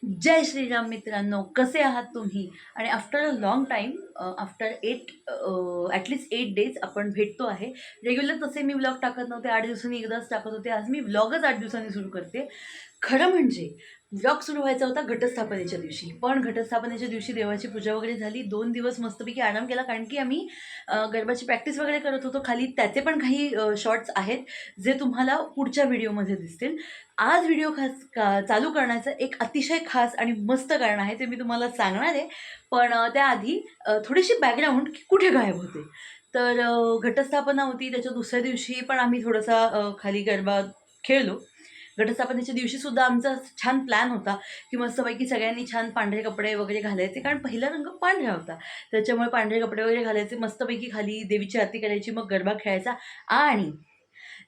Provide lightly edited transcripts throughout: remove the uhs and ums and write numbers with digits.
जय श्रीराम मित्रांनो, कसे आहात तुम्ही? आणि after a long time, after 8 आपण भेटतो आहे. रेग्युलर तसे मी व्लॉग टाकत नव्हते, 8 दिवसांनी एकदाच टाकत होते. आज मी व्लॉगच 8 दिवसांनी सुरू करते. खरं म्हणजे व्लॉग सुरू व्हायचा होता घटस्थापनेच्या दिवशी, पण घटस्थापनेच्या दिवशी देवाची पूजा वगैरे झाली. 2 दिवस मस्तपैकी आराम केला, कारण की आम्ही गरबाची प्रॅक्टिस वगैरे करत होतो खाली. त्याचे पण काही शॉर्ट्स आहेत, जे तुम्हाला पुढच्या व्हिडिओमध्ये दिसतील. आज व्हिडिओ चालू करण्याचं एक अतिशय खास आणि मस्त कारण आहे, ते मी तुम्हाला सांगणार आहे. पण त्याआधी थोडीशी बॅकग्राऊंड की कुठे गायब होते. तर घटस्थापना होती, त्याच्या दुसऱ्या दिवशी पण आम्ही थोडासा खाली गरबा खेळलो. घटस्थापनेच्या दिवशीसुद्धा आमचा छान प्लॅन होता की मस्तपैकी सगळ्यांनी छान पांढरे कपडे वगैरे घालायचे, कारण पहिला रंग पांढरा होता. त्याच्यामुळे पांढरे कपडे वगैरे घालायचे, मस्तपैकी खाली देवीची आरती करायची, मग गरबा खेळायचा. आणि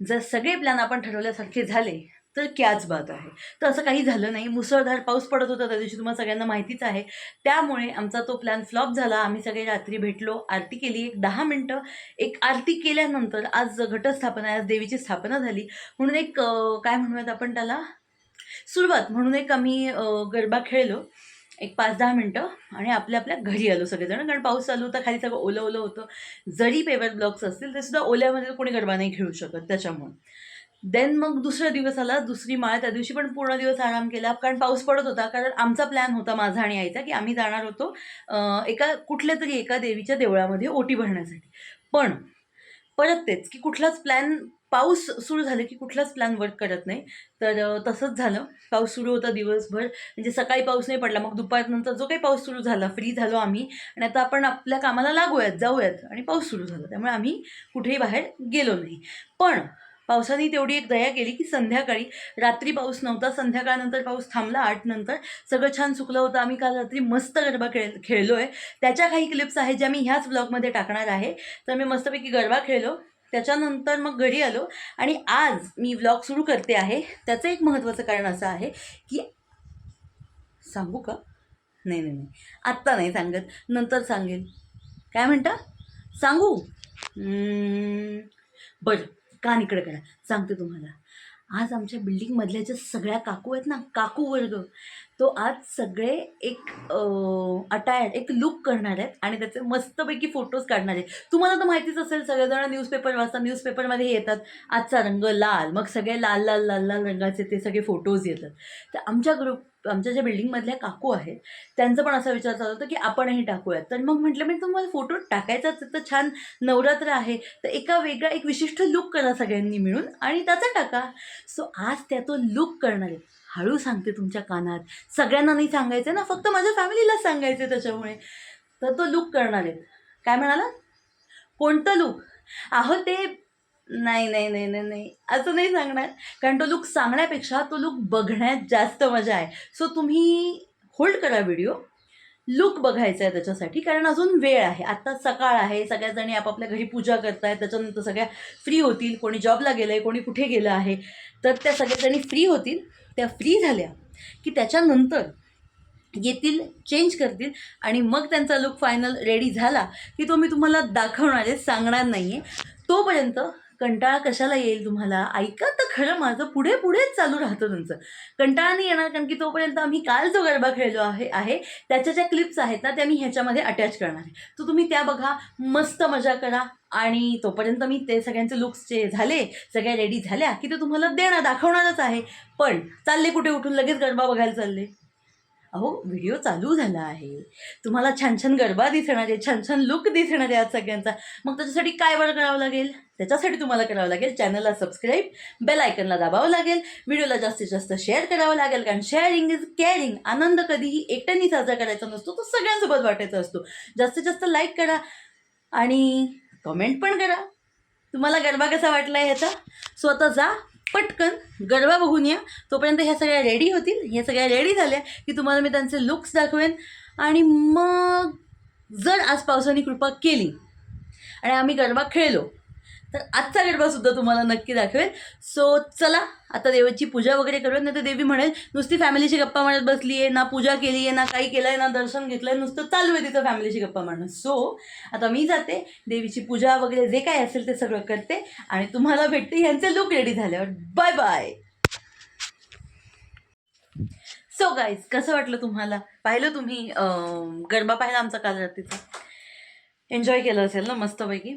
जर सगळे प्लॅन आपण ठरवल्यासारखे झाले तर क्याच बात आहे. तर असं काही झालं नाही. मुसळधार पाऊस पडत होता त्या दिवशी, तुम्हाला सगळ्यांना माहितीच आहे. त्यामुळे आमचा तो प्लॅन फ्लॉप झाला. आम्ही सगळे रात्री भेटलो, आरती केली, एक 10 मिनटं. एक आरती केल्यानंतर आज घटस्थापना आहे, आज देवीची स्थापना झाली, म्हणून एक काय म्हणूयात आपण त्याला, सुरुवात म्हणून एक आम्ही गरबा खेळलो एक 5-10 मिनटं आणि आपल्या आपल्या घरी आलो सगळेजण, कारण पाऊस चालू होता, खाली सगळं ओलं ओलं होतं. जरी पेवर ब्लॉक्स असतील ते सुद्धा ओल्यामध्ये कोणी गरबा नाही खेळू शकत, त्याच्यामुळे. देन मग दुसरा दिवस आला, दुसरी माळ. त्या दिवशी पण पूर्ण दिवस आराम केला, कारण पाऊस पडत होता. कारण आमचा प्लॅन होता, माझा आणि आईचा, की आम्ही जाणार होतो एका कुठल्या तरी एका देवीच्या देवळामध्ये ओटी भरण्यासाठी. पण परत तेच की कुठलाच प्लॅन, पाऊस सुरू झाले की कुठलाच प्लॅन वर्क करत नाही. तर तसंच झालं. पाऊस सुरू होता दिवसभर, म्हणजे सकाळी पाऊस नाही पडला, मग दुपारनंतर जो काही पाऊस सुरू झाला, फ्री झालो आम्ही आणि आता आपण आपल्या कामाला लागूयात, जाऊयात, आणि पाऊस सुरू झाला. त्यामुळे आम्ही कुठेही बाहेर गेलो नाही. पण पावसाने तेवढी एक दया केली की संध्याकाळी, रात्री पाऊस नव्हता, संध्याकाळनंतर पाऊस थांबला. 8 नंतर सगळं छान सुकलं होतं. आम्ही काल रात्री मस्त गरबा खेळलो आहे. त्याच्या काही क्लिप्स आहेत ज्या मी ह्याच ब्लॉगमध्ये टाकणार आहे. तर मी मस्तपैकी गरबा खेळलो, त्याच्यानंतर मग घरी आलो आणि आज मी व्लॉग सुरू करते आहे. त्याचं एक महत्त्वाचं कारण असं आहे की, सांगू का? नाही नाही नाही, आत्ता नाही सांगत, नंतर सांगेल. काय म्हणता? सांगू? बरं, कान इकडे करा, सांगते तुम्हाला. आज आमच्या बिल्डिंगमधल्या ज्या सगळ्या काकू आहेत ना, काकू वर्ग, तो आज सगळे एक अटायर, एक लुक करणार आहेत आणि त्याचे मस्तपैकी फोटोज काढणार आहेत. तुम्हाला तर माहितीच असेल, सगळेजण न्यूजपेपर वाचतात, न्यूजपेपरमध्ये येतात आजचा रंग लाल, मग सगळे लाल लाल लाल लाल रंगाचे ते सगळे फोटोज येतात. तर आमच्या ज्या बिल्डिंगमधल्या काकू आहेत, त्यांचं पण असा विचार चालू होता की आपणही टाकूयात. तर मग म्हटलं, मी तुम्हाला फोटो टाकायचाच तर छान नवरात्र आहे, तर एक विशिष्ट लुक करा सगळ्यांनी मिळून आणि त्याचा टाका. सो आज त्या तो लुक करणार आहे. हळू सांगते तुमच्या कानात, सगळ्यांना नाही सांगायचं ना, फक्त माझ्या फॅमिलीलाच सांगायचं. त्याच्यामुळे तर तो लुक करणार आहेत. काय म्हणाला? कोणतं लुक? अहो ते नाही नाही नाही नाही नाही, असं नाही सांगणार, कारण तो लुक सांगण्यापेक्षा तो लुक बघण्यात जास्त मजा आहे. सो तुम्ही होल्ड करा व्हिडिओ, लुक बघायचा आहे त्याच्यासाठी, कारण अजून वेळ आहे. आत्ता सकाळ आहे, सगळ्याजणी आपापल्या घरी पूजा करतायत, त्याच्यानंतर सगळ्या फ्री होतील. कोणी जॉबला गेलं आहे, कोणी कुठे गेलं आहे, तर त्या सगळ्याजणी फ्री होतील. त्या फ्री झाल्या की त्याच्यानंतर येतील, चेंज करतील आणि मग त्यांचा लुक फायनल रेडी झाला की तो मी तुम्हाला दाखवणार आहे, सांगणार नाही आहे. तोपर्यंत कंटाळा कशाला येईल तुम्हाला? ऐका तर खरं माझं, पुढे पुढेच चालू राहतं तुमचं. कंटाळा नाही येणार, कारण की तोपर्यंत आम्ही काल जो गरबा खेळलो आहे त्याच्या ज्या क्लिप्स आहेत ना, त्या मी ह्याच्यामध्ये अटॅच करणार आहे. तर तुम्ही त्या बघा, मस्त मजा करा. आणि तोपर्यंत मी ते सगळ्यांचे लुक्स जे झाले, सगळ्या रेडी झाल्या की ते तुम्हाला दाखवणारच आहे. पण चालले कुठे, उठून लगेच गरबा बघायला चालले? अहो, व्हिडिओ चालू झाला आहे, तुम्हाला छान छान गरबा दिसणार आहे, छान छान लुक दिसणार आहे आज सगळ्यांचा. मग त्याच्यासाठी काय बरं करावं लागेल? त्याच्यासाठी तुम्हाला करावं लागेल चॅनलला सबस्क्राईब, बेल आयकनला दाबावं लागेल, व्हिडिओला जास्तीत जास्त शेअर करावं लागेल, कारण शेअरिंग इज केअरिंग. आनंद कधीही एकट्याने साजरा करायचा नसतो, तो सगळ्यांसोबत वाटायचा असतो. जास्तीत जास्त लाईक करा आणि कमेंट पण करा तुम्हाला गरबा कसा वाटला ह्याचा. सो आता जा पटकन गरबा बघून या. तोपर्यंत ह्या सगळ्या रेडी होतील. ह्या सगळ्या रेडी झाल्या की तुम्हाला मी त्यांचे लुक्स दाखवेन. आणि मग जर आज पावसाने कृपा केली आणि आम्ही गरबा खेळलो, तर आजचा गरबासुद्धा तुम्हाला नक्की दाखवेल. सो चला आता देवाची पूजा वगैरे करूया, नाही तर देवी म्हणेल नुसती फॅमिलीची गप्पा मारत बसली आहे, ना पूजा केली आहे, ना काही केलं आहे, ना दर्शन घेतलं आहे, नुसतं चालू आहे तिथं फॅमिलीची गप्पा मारणं. सो आता मी जाते, देवीची पूजा वगैरे जे काय असेल ते सगळं करते आणि तुम्हाला भेटते ह्यांचे लुक रेडी झाल्यावर. Bye bye. सो गाईज, कसं वाटलं तुम्हाला? पाहिलं तुम्ही गरबा पाहिला आमचा काल रात्रीचा? एन्जॉय केलं असेल ना मस्तपैकी.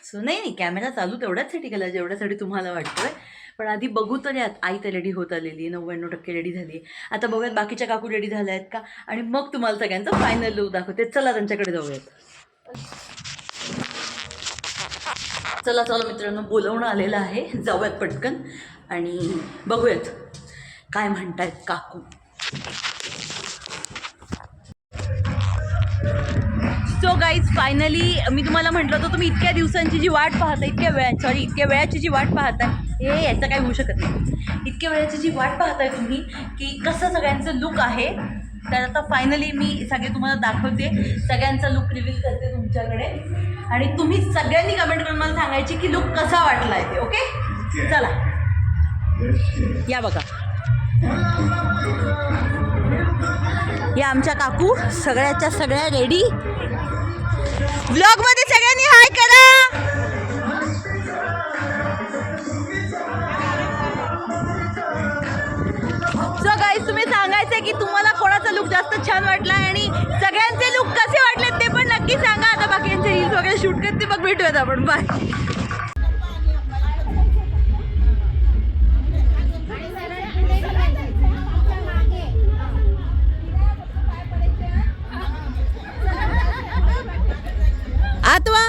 सो नाही कॅमेरा चालू तेवढ्याचसाठी केला जेवढ्यासाठी तुम्हाला वाटतोय. पण आधी बघू तर यात. आई तर रेडी होत आलेली आहे, 99% रेडी झाली आहे. आता बघूयात बाकीच्या काकू रेडी झाल्या आहेत का, आणि मग तुम्हाला सगळ्यांचा फायनल लुक दाखवते. चला त्यांच्याकडे जाऊयात. चला चला मित्रांनो, बोलवणं आलेलं आहे, जाऊयात पटकन आणि बघूयात काय म्हणतायत काकू. सो गाईज, फायनली मी तुम्हाला म्हटलं होतं, तुम्ही इतक्या दिवसांची जी वाट पाहता, इतक्या वेळाची जी वाट पाहताय, हे याचं काही होऊ शकत नाही. इतक्या वेळाची जी वाट पाहताय तुम्ही की कसं सगळ्यांचं लुक आहे, तर आता फायनली मी सगळे तुम्हाला दाखवते, सगळ्यांचा लुक रिव्हील करते तुमच्याकडे, आणि तुम्ही सगळ्यांनी कमेंट करून मला सांगायची की लुक कसा वाटला आहे ते. ओके, चला या बघा. या आमच्या काकू सगळ्याच्या सगळ्या रेडी. व्लॉग मध्ये सगळ्यांनी हाय करा. सो गाईज, तुम्ही सांगायचंय की तुम्हाला कोणाचा लुक जास्त छान वाटला आणि सगळ्यांचे लुक कसे वाटले ते पण नक्की सांगा. आता बाकीचे रील्स वगैरे शूट करते, मग भेटूयात आपण. बाय. आतवा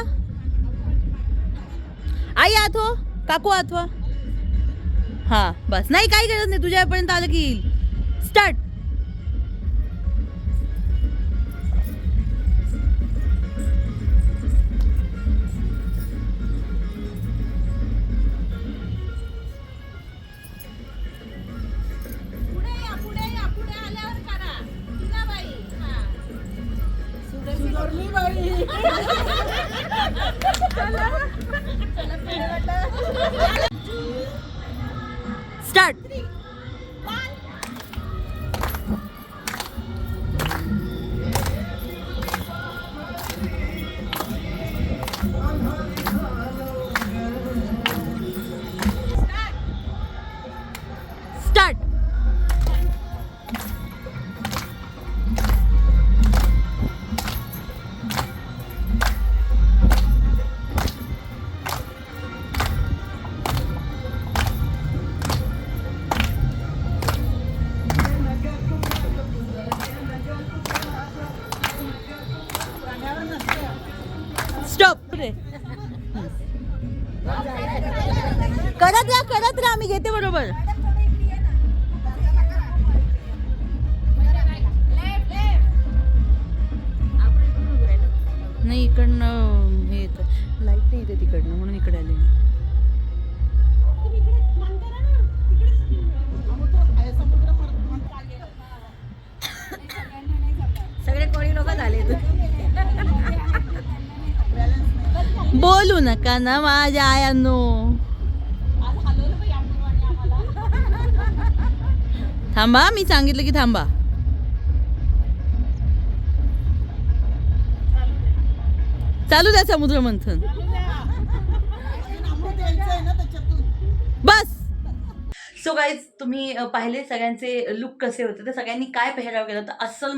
आई, आत हो काकू, आतवा. हां बस, नाही काही गरज नाही, तुझ्यापर्यंत आलं की येईल. स्टार्ट. स्टार्ट. स्टार्ट. स्टॉप. करत राहा, मी घेते बरोबर. नाही इकडनं हे येतं, लाईट नाही येते तिकडनं, म्हणून इकडे आले. सगळे कोणी लोक झाले. बोलू नका ना माझ्या आयांनो. थांबा, मी सांगितलं की थांबा. चालू द्या समुद्र मंथन. बस. सो गाईज, तुम्ही पाहिले सगळ्यांचे लुक कसे होते, तर सगळ्यांनी काय पेहराव केला होता. अस्सल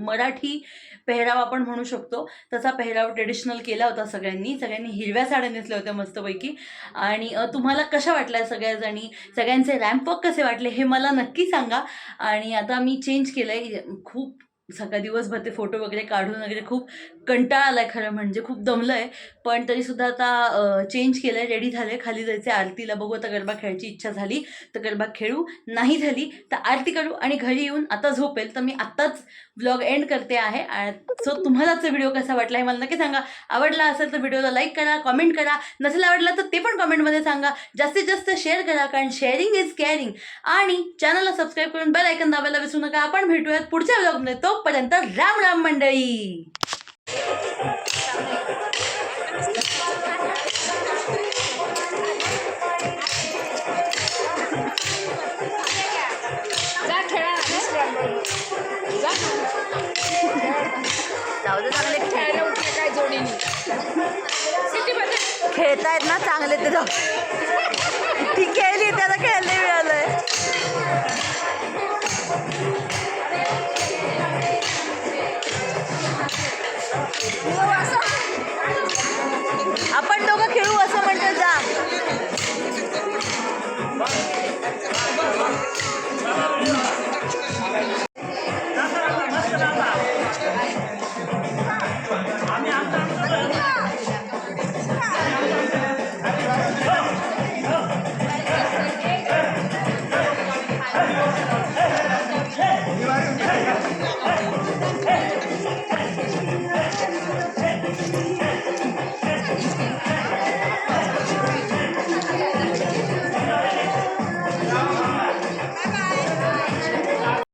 मराठी पेहराव आपण म्हणू शकतो, तसा पेहराव ट्रेडिशनल केला होता सगळ्यांनी हिरव्या साड्या नेसल्या होत्या मस्तपैकी. आणि तुम्हाला कशा वाटल्या सगळ्याजणी, सगळ्यांचे रॅम्पवॉक कसे वाटले हे मला नक्की सांगा. आणि आता मी चेंज केलं आहे, खूप सकाळ दिवसभर ते फोटो वगैरे काढून वगैरे खूप कंटाळा आला आहे, खरं म्हणजे खूप दमलं आहे. पण तरीसुद्धा आता चेंज केलं आहे, रेडी झालं आहे, खाली जायचं आहे आरतीला. बघू आता, गरबा खेळायची इच्छा झाली तर गरबा खेळू, नाही झाली तर आरती करू आणि घरी येऊन आता झोपेल. तर मी आत्ताच व्लॉग एंड करते आहे. सो तुम्हालाच व्हिडिओ कसा वाटला हे मला नक्की सांगा. आवडला असेल तर व्हिडिओला लाईक करा, कमेंट करा. नसेल आवडला तर ते पण कमेंटमध्ये सांगा. जास्तीत जास्त शेअर करा, कारण शेअरिंग इज केअरिंग. आणि चॅनलला सबस्क्राईब करून बेल आयकन दाबायला विसरू नका. आपण भेटूयात पुढच्या व्लॉगमध्ये. तोपर्यंत राम राम मंडळी. खेळतायत ना चांगले, ते ती खेळली, त्याला खेळले मिळालंय.